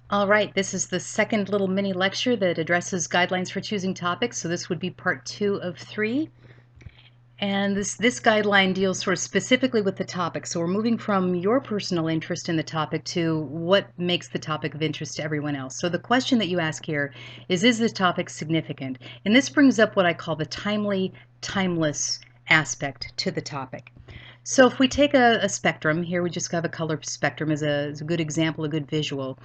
All right, this is the second little mini lecture that addresses guidelines for choosing topics. So this would be part 2 of 3. And this guideline deals sort of specifically with the topic. So we're moving from your personal interest in the topic to what makes the topic of interest to everyone else. So the question that you ask here is this topic significant? And this brings up what I call the timely, timeless aspect to the topic. So if we take a spectrum, here we just have a color spectrum as a good example, a good visual.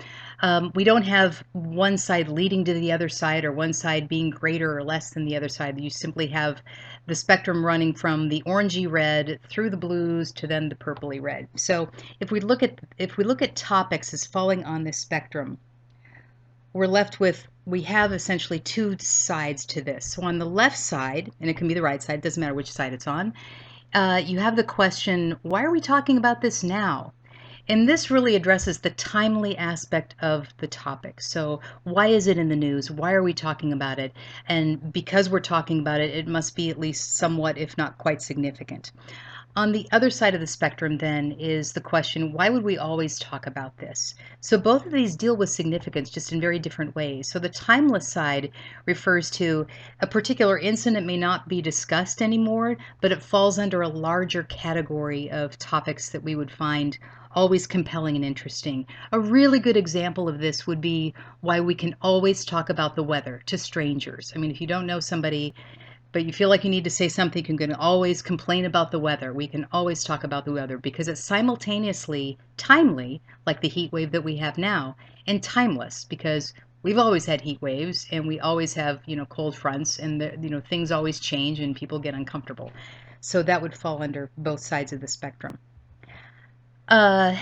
We don't have one side leading to the other side or one side being greater or less than the other side. You simply have the spectrum running from the orangey red through the blues to then the purpley red. So if we look at topics as falling on this spectrum, we're left with, we have essentially two sides to this. So on the left side, and it can be the right side, it doesn't matter which side it's on, you have the question, why are we talking about this now? And this really addresses the timely aspect of the topic. So why is it in the news? Why are we talking about it? And because we're talking about it, it must be at least somewhat, if not quite significant. On the other side of the spectrum, then, is the question, why would we always talk about this? So both of these deal with significance just in very different ways. So the timeless side refers to a particular incident may not be discussed anymore, but it falls under a larger category of topics that we would find always compelling and interesting. A really good example of this would be why we can always talk about the weather to strangers. I mean, if you don't know somebody, but you feel like you need to say something, you can always complain about the weather. We can always talk about the weather because it's simultaneously timely, like the heat wave that we have now, and timeless because we've always had heat waves and we always have, cold fronts, and things always change and people get uncomfortable. So that would fall under both sides of the spectrum. So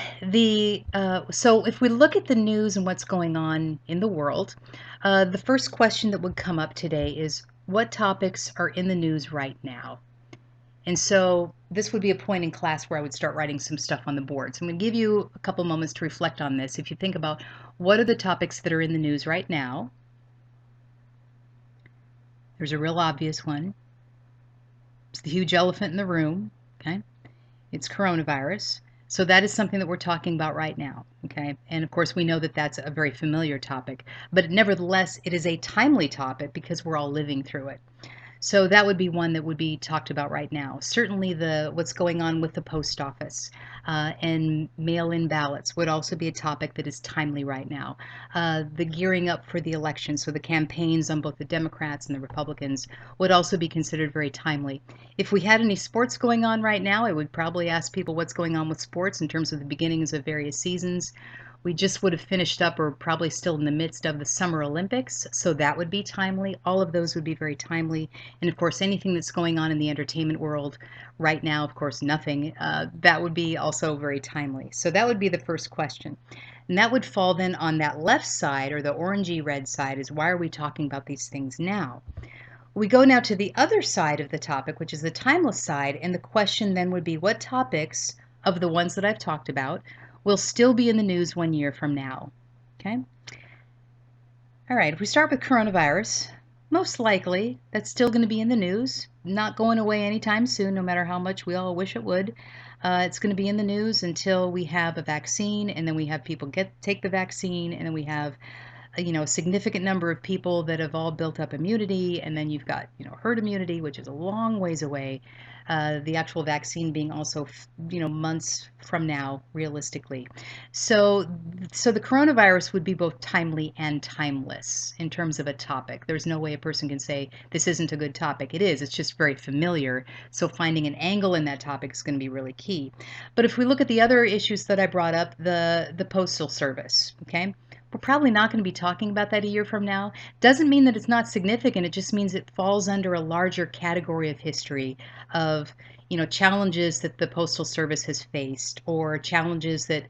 if we look at the news and what's going on in the world, the first question that would come up today is what topics are in the news right now? And so this would be a point in class where I would start writing some stuff on the board. So I'm going to give you a couple moments to reflect on this. If you think about what are the topics that are in the news right now, there's a real obvious one. It's the huge elephant in the room, okay? It's coronavirus. So that is something that we're talking about right now, okay? And of course, we know that that's a very familiar topic, but nevertheless, it is a timely topic because we're all living through it. So that would be one that would be talked about right now. Certainly what's going on with the post office and mail-in ballots would also be a topic that is timely right now. The gearing up for the election, so the campaigns on both the Democrats and the Republicans would also be considered very timely. If we had any sports going on right now, I would probably ask people what's going on with sports in terms of the beginnings of various seasons. We just would have finished up or probably still in the midst of the Summer Olympics, so that would be timely. All of those would be very timely. And of course, anything that's going on in the entertainment world right now, of course, nothing, that would be also very timely. So that would be the first question. And that would fall then on that left side, or the orangey red side, is why are we talking about these things now? We go now to the other side of the topic, which is the timeless side, and the question then would be what topics of the ones that I've talked about will still be in the news 1 year from now. Okay? All right, if we start with coronavirus, most likely that's still going to be in the news, not going away anytime soon, no matter how much we all wish it would. It's going to be in the news until we have a vaccine, and then we have people take the vaccine, and then we have a significant number of people that have all built up immunity, and then you've got herd immunity, which is a long ways away. The actual vaccine being also months from now, realistically. So the coronavirus would be both timely and timeless in terms of a topic. There's no way a person can say this isn't a good topic. It is. It's just very familiar. So finding an angle in that topic is going to be really key. But if we look at the other issues that I brought up, the Postal Service, okay? We're probably not going to be talking about that a year from now. Doesn't mean that it's not significant. It just means it falls under a larger category of history of, challenges that the Postal Service has faced or challenges that,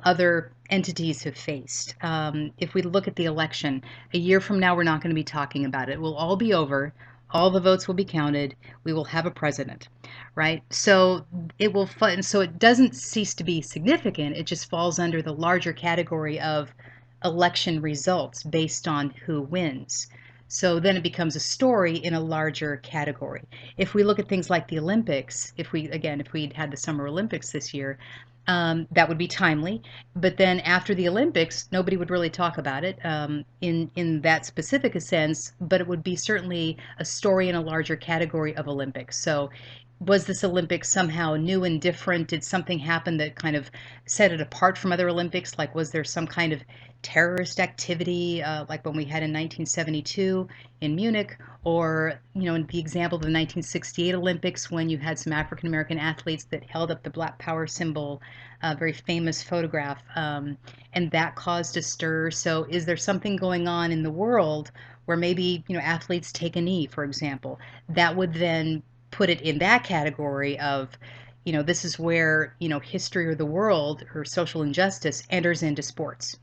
other entities have faced. If we look at the election, a year from now, we're not going to be talking about it. It will all be over. All the votes will be counted. We will have a president, right? So so it doesn't cease to be significant. It just falls under the larger category of election results based on who wins. So then it becomes a story in a larger category. If we look at things like the Olympics, if we'd had the Summer Olympics this year, that would be timely. But then after the Olympics, nobody would really talk about it in that specific a sense. But it would be certainly a story in a larger category of Olympics. So was this Olympics somehow new and different? Did something happen that kind of set it apart from other Olympics? Like, was there some kind of terrorist activity, like when we had in 1972 in Munich, or in the example of the 1968 Olympics when you had some African American athletes that held up the Black Power symbol, a very famous photograph, and that caused a stir. So, is there something going on in the world where maybe athletes take a knee, for example, that would then put it in that category of this is where history or the world or social injustice enters into sports,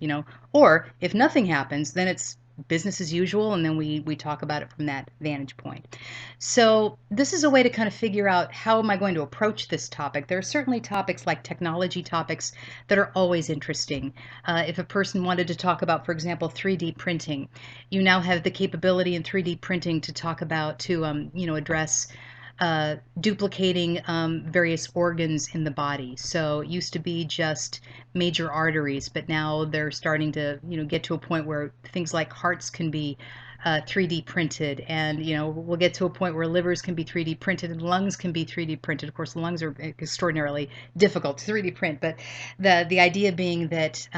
or if nothing happens, then it's business as usual, and then we talk about it from that vantage point. So this is a way to kind of figure out, how am I going to approach this topic? There are certainly topics like technology topics that are always interesting. If a person wanted to talk about, for example, 3D printing, you now have the capability in 3D printing to talk about, to address duplicating various organs in the body. So it used to be just major arteries, but now they're starting to, get to a point where things like hearts can be 3D printed, and we'll get to a point where livers can be 3D printed and lungs can be 3D printed. Of course, the lungs are extraordinarily difficult to 3D print, but the idea being that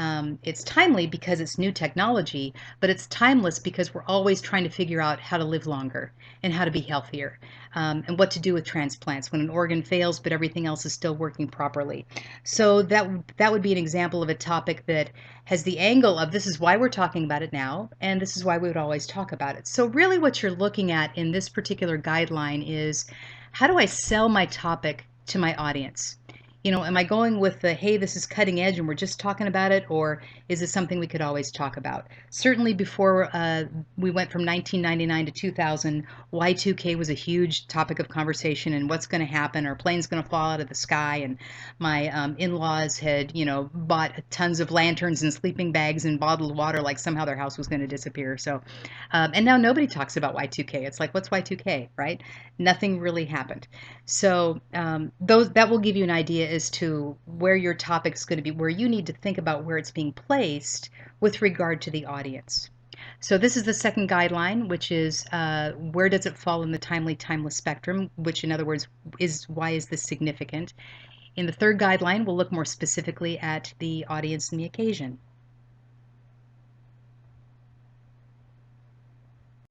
it's timely because it's new technology, but it's timeless because we're always trying to figure out how to live longer and how to be healthier. And what to do with transplants when an organ fails but everything else is still working properly. So that would be an example of a topic that has the angle of, this is why we're talking about it now, and this is why we would always talk about it. So really what you're looking at in this particular guideline is, how do I sell my topic to my audience? Am I going with the, hey, this is cutting edge and we're just talking about it, or is this something we could always talk about? Certainly before we went from 1999 to 2000, Y2K was a huge topic of conversation, and what's going to happen? Are planes going to fall out of the sky? And my in-laws had, bought tons of lanterns and sleeping bags and bottled water, like somehow their house was going to disappear. So, and now nobody talks about Y2K. It's like, what's Y2K, right? Nothing really happened. So that will give you an idea as to where your topic is going to be, where you need to think about where it's being placed with regard to the audience. So this is the second guideline, which is where does it fall in the timely, timeless spectrum, which in other words is, why is this significant? In the third guideline, we'll look more specifically at the audience and the occasion.